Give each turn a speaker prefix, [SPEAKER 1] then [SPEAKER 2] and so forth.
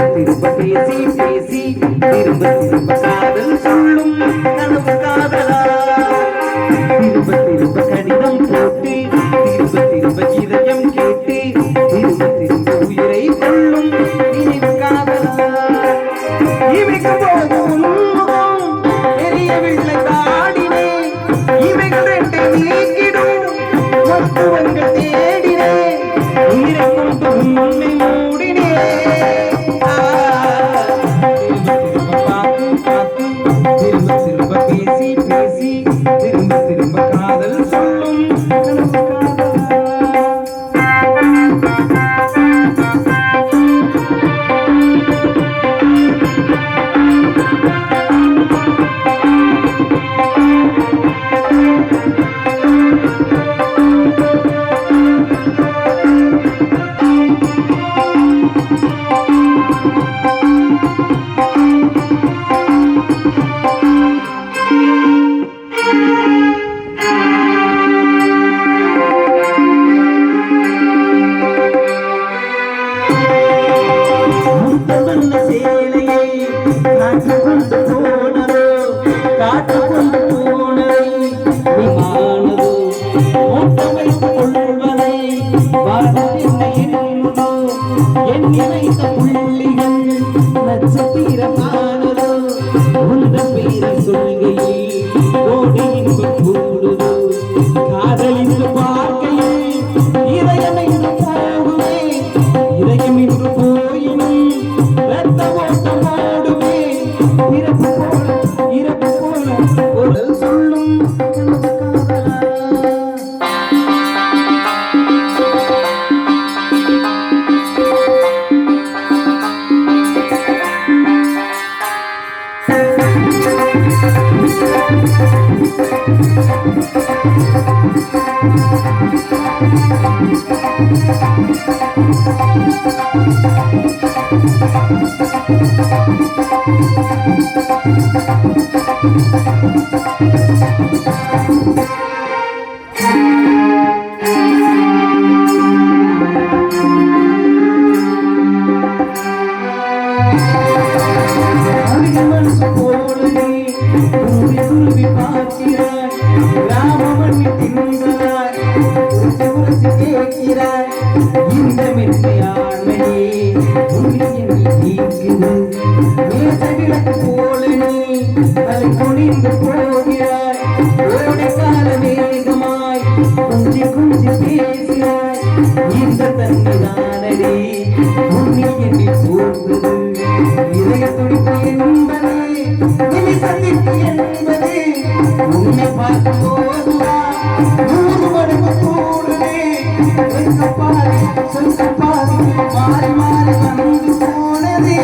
[SPEAKER 1] திரும்ப பேசி பேசி திரும்ப திரும்ப காதல் சொல்லும் கனவு காதலா திரும்ப திரும்ப கடிதம் போட்டு திரும்ப திரும்ப இதயம் கேட்டு திரும்ப திரும்ப உயிரை கொள்ளும் நினைவு காதலா இவைக்கு போகும் தெரியவில்லை தாடினே இவைகள் ரெண்டை நீக்கிடும் மருத்துவங்கள் தேடினே உயிரை கொண்டு உன்னை மூடினே பேசி பேசி திரும்ப திரும்ப காதல் சொல்லும் நினைத்த புள்ளிகள் நட்சத்திரமானதோ உந்த பேரை சொல்கையில் ஓடி இன்பம் கூடுதோ காதலித்து பார்க்கையில் இதயம் என்று போகுமே இதயம் என்று போயினும் ரத்த ஓட்டம் ஓடுமே இறப்பு போல ஒரு சொல்லும் இந்த மென்மையாண்மையே விளக்கு போல நீ தலை குனிந்து போகிறாய் ஓடை கால வேகமாய் குஞ்சி குஞ்சி பேசினாய் இந்த தன்மைதானே உன்னில் என்னை போகிறது இதய துடிப்பு என்பது இனி சந்திப்பு என்பது உன்னை பார்க்கும் போதுதான் 100 மடங்கு கூடுதே பாரி சொந்த பாரி மாறி மாறி வந்து போனதே